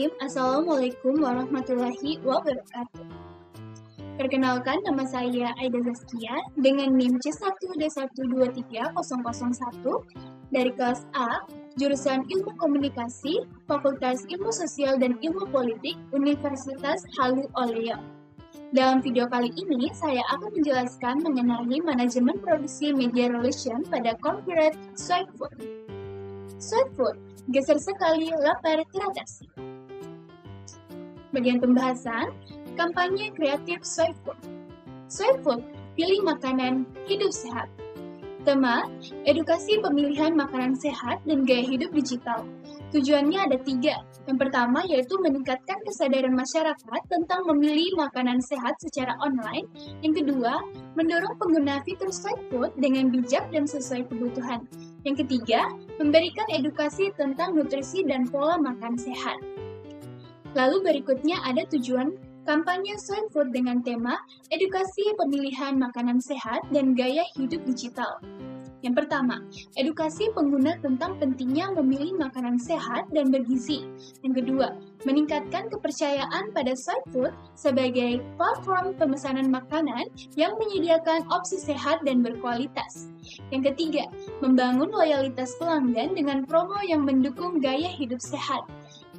Bismillahirrahmanirrahim. Assalamualaikum warahmatullahi wabarakatuh. Perkenalkan, nama saya Aida Zaskia dengan NIM C1D1230001 dari kelas A, jurusan Ilmu Komunikasi, Fakultas Ilmu Sosial dan Ilmu Politik, Universitas Halu Oleo. Dalam video kali ini, saya akan menjelaskan mengenai manajemen produksi media relation pada corporate Swipefood. Swipefood, geser sekali, lapar teratasi. Bagian pembahasan, kampanye kreatif Swipefood. Swipefood, pilih makanan, hidup sehat. Tema, edukasi pemilihan makanan sehat dan gaya hidup digital. Tujuannya ada 3. Yang pertama yaitu meningkatkan kesadaran masyarakat tentang memilih makanan sehat secara online. Yang kedua, mendorong pengguna fitur Swipefood dengan bijak dan sesuai kebutuhan. Yang ketiga, memberikan edukasi tentang nutrisi dan pola makan sehat. Lalu berikutnya ada tujuan kampanye Swipefood dengan tema edukasi pemilihan makanan sehat dan gaya hidup digital. Yang pertama, edukasi pengguna tentang pentingnya memilih makanan sehat dan bergizi. Yang kedua, meningkatkan kepercayaan pada Swipefood sebagai platform pemesanan makanan yang menyediakan opsi sehat dan berkualitas. Yang ketiga, membangun loyalitas pelanggan dengan promo yang mendukung gaya hidup sehat.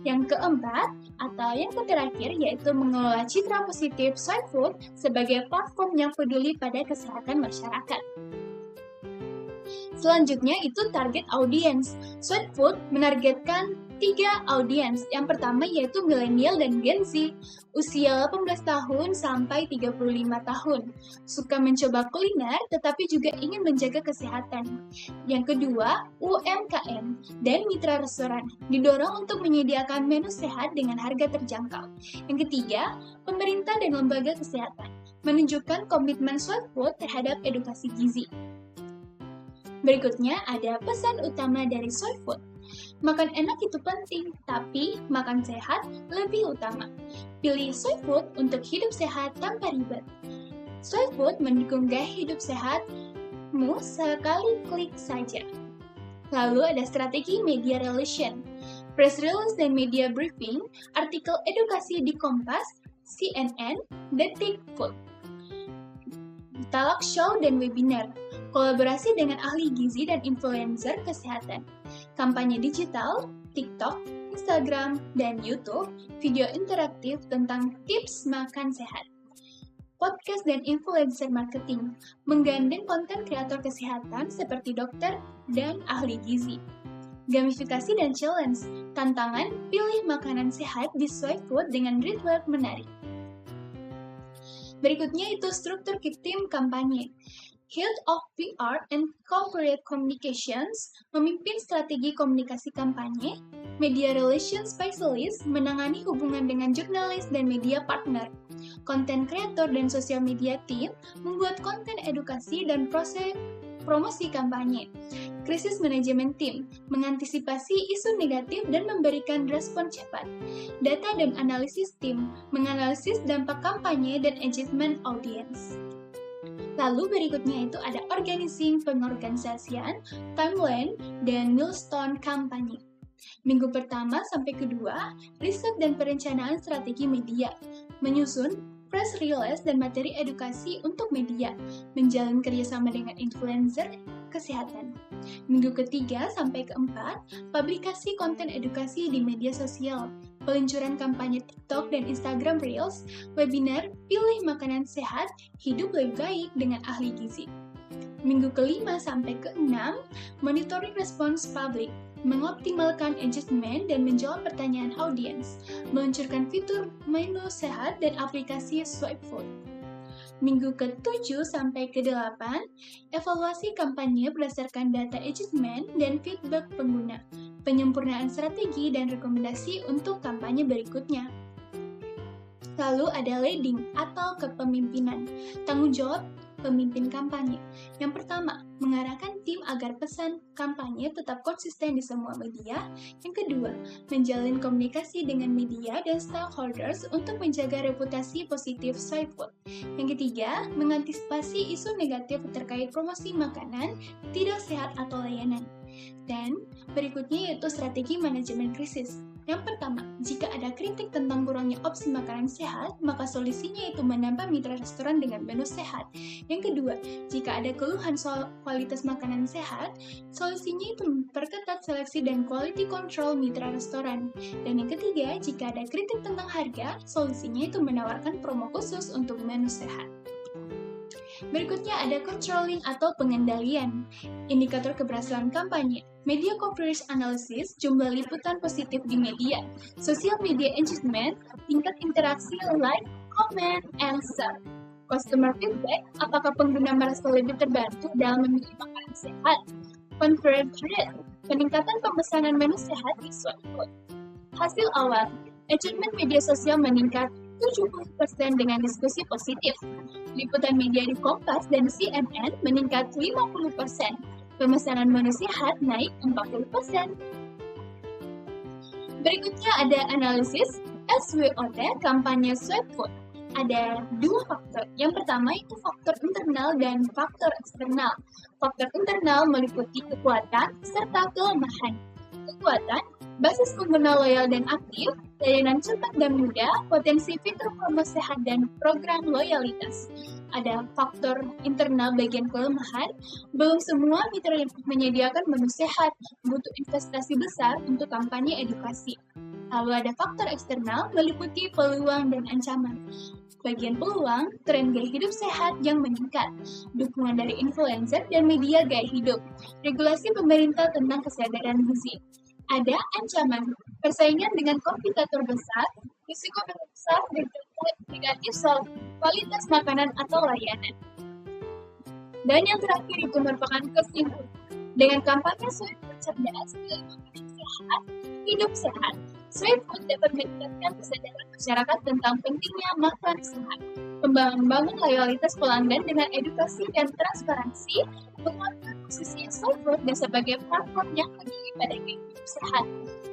Yang keempat, atau yang terakhir, yaitu mengelola citra positif Swipefood sebagai platform yang peduli pada kesehatan masyarakat. Selanjutnya itu target audiens. Swipefood menargetkan 3 audiens. Yang pertama yaitu milenial dan Gen Z, usia 18 tahun sampai 35 tahun. Suka mencoba kuliner tetapi juga ingin menjaga kesehatan. Yang kedua, UMKM dan mitra restoran. Didorong untuk menyediakan menu sehat dengan harga terjangkau. Yang ketiga, pemerintah dan lembaga kesehatan. Menunjukkan komitmen Swipefood terhadap edukasi gizi. Berikutnya ada pesan utama dari Swipefood. Makan enak itu penting, tapi makan sehat lebih utama. Pilih Swipefood untuk hidup sehat tanpa ribet. Swipefood mendukung gaya hidup sehatmu sekali klik saja. Lalu ada strategi media relation. Press release dan media briefing, artikel edukasi di Kompas, CNN, Detik Food. Talk show dan webinar. Kolaborasi dengan ahli gizi dan influencer kesehatan. Kampanye digital, TikTok, Instagram, dan YouTube, video interaktif tentang tips makan sehat. Podcast dan influencer marketing, menggandeng konten kreator kesehatan seperti dokter dan ahli gizi. Gamifikasi dan challenge, tantangan pilih makanan sehat di Swipefood dengan reward menarik. Berikutnya itu struktur tim kampanye. Head of PR and Corporate Communications memimpin strategi komunikasi kampanye, Media Relations Specialist menangani hubungan dengan jurnalis dan media partner, Content Creator dan Social Media Team membuat konten edukasi dan proses promosi kampanye, Krisis Manajemen Team mengantisipasi isu negatif dan memberikan respon cepat, Data dan Analisis Team menganalisis dampak kampanye dan engagement audience. Lalu berikutnya itu ada organizing pengorganisasian, timeline, dan milestone kampanye. Minggu pertama sampai kedua, riset dan perencanaan strategi media, menyusun press release dan materi edukasi untuk media, menjalin kerjasama dengan influencer kesehatan. Minggu ketiga sampai keempat, publikasi konten edukasi di media sosial, peluncuran kampanye TikTok dan Instagram Reels, webinar, pilih makanan sehat, hidup lebih baik dengan ahli gizi. Minggu kelima sampai keenam, monitoring respons publik, mengoptimalkan engagement dan menjawab pertanyaan audiens, meluncurkan fitur menu sehat dan aplikasi Swipefood. Minggu ke-7 sampai ke-8, evaluasi kampanye berdasarkan data engagement dan feedback pengguna, penyempurnaan strategi dan rekomendasi untuk kampanye berikutnya. Lalu ada leading atau kepemimpinan, tanggung jawab pemimpin kampanye. Yang pertama, mengarahkan tim agar pesan kampanye tetap konsisten di semua media. Yang kedua, menjalin komunikasi dengan media dan stakeholders untuk menjaga reputasi positif Swipefood. Yang ketiga, mengantisipasi isu negatif terkait promosi makanan tidak sehat atau layanan. Dan berikutnya yaitu strategi manajemen krisis. Yang pertama, jika ada kritik tentang kurangnya opsi makanan sehat, maka solusinya itu menambah mitra restoran dengan menu sehat. Yang kedua, jika ada keluhan soal kualitas makanan sehat, solusinya itu memperketat seleksi dan quality control mitra restoran. Dan yang ketiga, jika ada kritik tentang harga, solusinya itu menawarkan promo khusus untuk menu sehat. Berikutnya ada controlling atau pengendalian. Indikator keberhasilan kampanye, media coverage analysis, jumlah liputan positif di media, social media engagement, tingkat interaksi, like, comment, and share. Customer feedback, apakah pengguna merasa lebih terbantu dalam memilih makanan sehat? Conversion rate, peningkatan pemesanan menu sehat di suatu food. Hasil awal, engagement media sosial meningkat 70% dengan diskusi positif. Liputan media di Kompas dan CNN meningkat 50%. Pemesanan menu sehat naik 40%. Berikutnya ada analisis SWOT kampanye Sweet Food. Ada dua faktor. Yang pertama itu faktor internal dan faktor eksternal. Faktor internal meliputi kekuatan serta kelemahan. Kekuatan, basis pengguna loyal dan aktif, layanan cepat dan mudah, potensi fitur promo sehat dan program loyalitas. Ada faktor internal bagian kelemahan, belum semua mitra menyediakan menu sehat, butuh investasi besar untuk kampanye edukasi. Lalu ada faktor eksternal meliputi peluang dan ancaman. Bagian peluang, tren gaya hidup sehat yang meningkat, dukungan dari influencer dan media gaya hidup, regulasi pemerintah tentang kesadaran gizi. Ada ancaman, persaingan dengan kompetitor besar, risiko besar negatif soal kualitas makanan atau layanan. Dan yang terakhir itu merupakan kesimpulan. Dengan kampanye Sweet Food cerdas, sehat, hidup sehat, Sweet Food dapat meningkatkan kesadaran masyarakat tentang pentingnya makan sehat, membangun loyalitas pelanggan dengan edukasi dan transparansi, menguatkan posisi Sweet Food dan sebagai platform yang peduli pada gaya hidup sehat.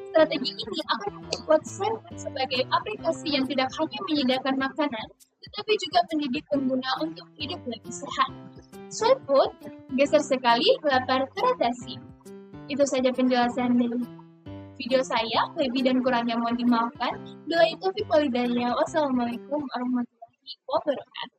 Strategi ini akan membuat Sweet Food sebagai aplikasi yang tidak hanya menyediakan makanan, tetapi juga mendidik pengguna untuk hidup lebih sehat. Sweet Food geser sekali lapar teratasi. Itu saja penjelasan dari video saya, lebih dan kurangnya mohon dimaafkan. Bila itu, wassalamualaikum warahmatullahi wabarakatuh.